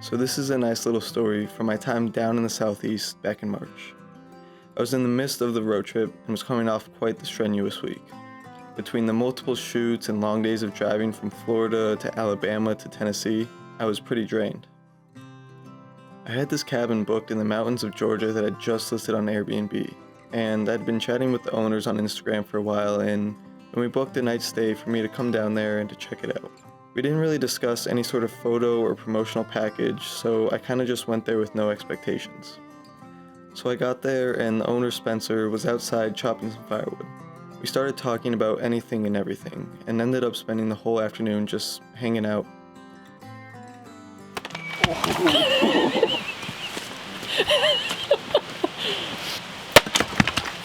So this is a nice little story from my time down in the southeast back in March. I was in the midst of the road trip and was coming off quite the strenuous week. Between the multiple shoots and long days of driving from Florida to Alabama to Tennessee, I was pretty drained. I had this cabin booked in the mountains of Georgia that I'd just listed on Airbnb, and I'd been chatting with the owners on Instagram for a while, and we booked a night stay for me to come down there and to check it out. We didn't really discuss any sort of photo or promotional package, so I kind of just went there with no expectations. So I got there and the owner, Spenser, was outside chopping some firewood. We started talking about anything and everything, and ended up spending the whole afternoon just hanging out.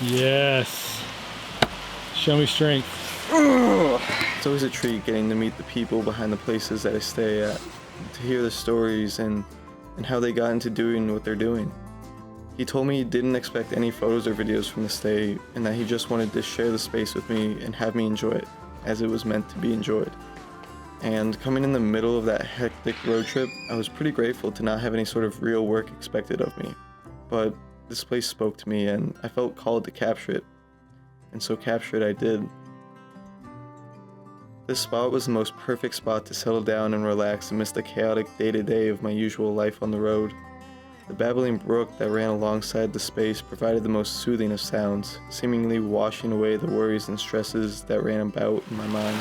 Yes. Show me strength. It's always a treat getting to meet the people behind the places that I stay at, to hear the stories and how they got into doing what they're doing. He told me he didn't expect any photos or videos from the stay, and that he just wanted to share the space with me and have me enjoy it, as it was meant to be enjoyed. And coming in the middle of that hectic road trip, I was pretty grateful to not have any sort of real work expected of me. But this place spoke to me, and I felt called to capture it. And so capture it I did. This spot was the most perfect spot to settle down and relax amidst the chaotic day-to-day of my usual life on the road. The babbling brook that ran alongside the space provided the most soothing of sounds, seemingly washing away the worries and stresses that ran about in my mind.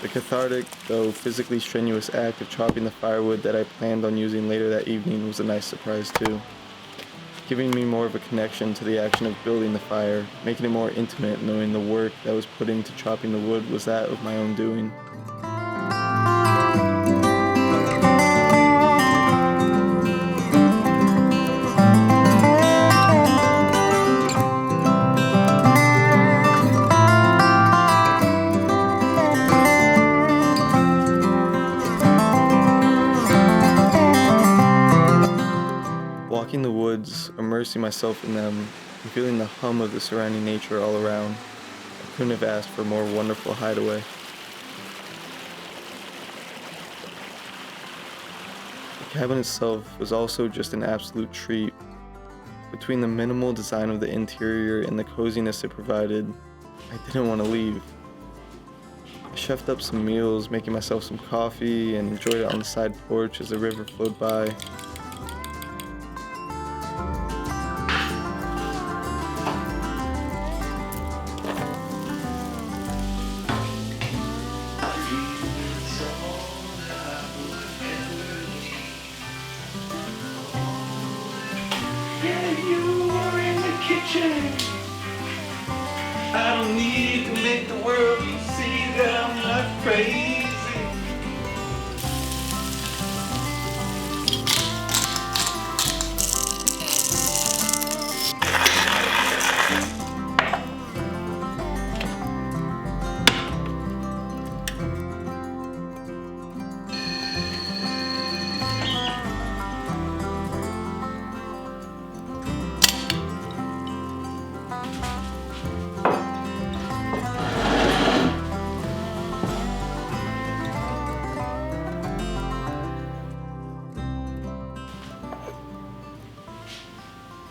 The cathartic, though physically strenuous act of chopping the firewood that I planned on using later that evening was a nice surprise too, giving me more of a connection to the action of building the fire, making it more intimate knowing the work that was put into chopping the wood was that of my own doing. Walking the woods, immersing myself in them, and feeling the hum of the surrounding nature all around, I couldn't have asked for a more wonderful hideaway. The cabin itself was also just an absolute treat. Between the minimal design of the interior and the coziness it provided, I didn't want to leave. I chefed up some meals, making myself some coffee, and enjoyed it on the side porch as the river flowed by. Yeah, you were in the kitchen. I don't need to make the world see that I'm not crazy.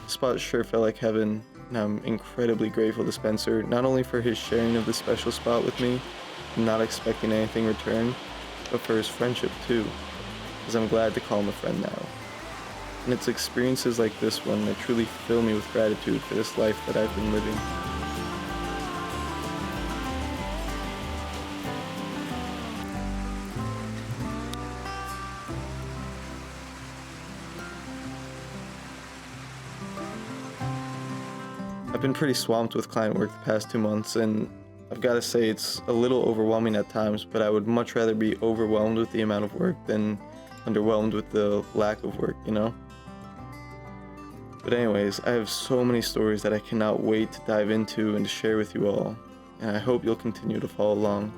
The spot sure felt like heaven, and I'm incredibly grateful to Spenser, not only for his sharing of this special spot with me, and not expecting anything in return, but for his friendship too, as I'm glad to call him a friend now. And it's experiences like this one that truly fill me with gratitude for this life that I've been living. I've been pretty swamped with client work the past 2 months, and I've got to say it's a little overwhelming at times, but I would much rather be overwhelmed with the amount of work than underwhelmed with the lack of work, you know? But anyways, I have so many stories that I cannot wait to dive into and to share with you all, and I hope you'll continue to follow along.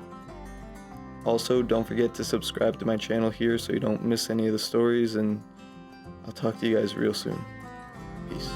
Also, don't forget to subscribe to my channel here so you don't miss any of the stories, and I'll talk to you guys real soon. Peace.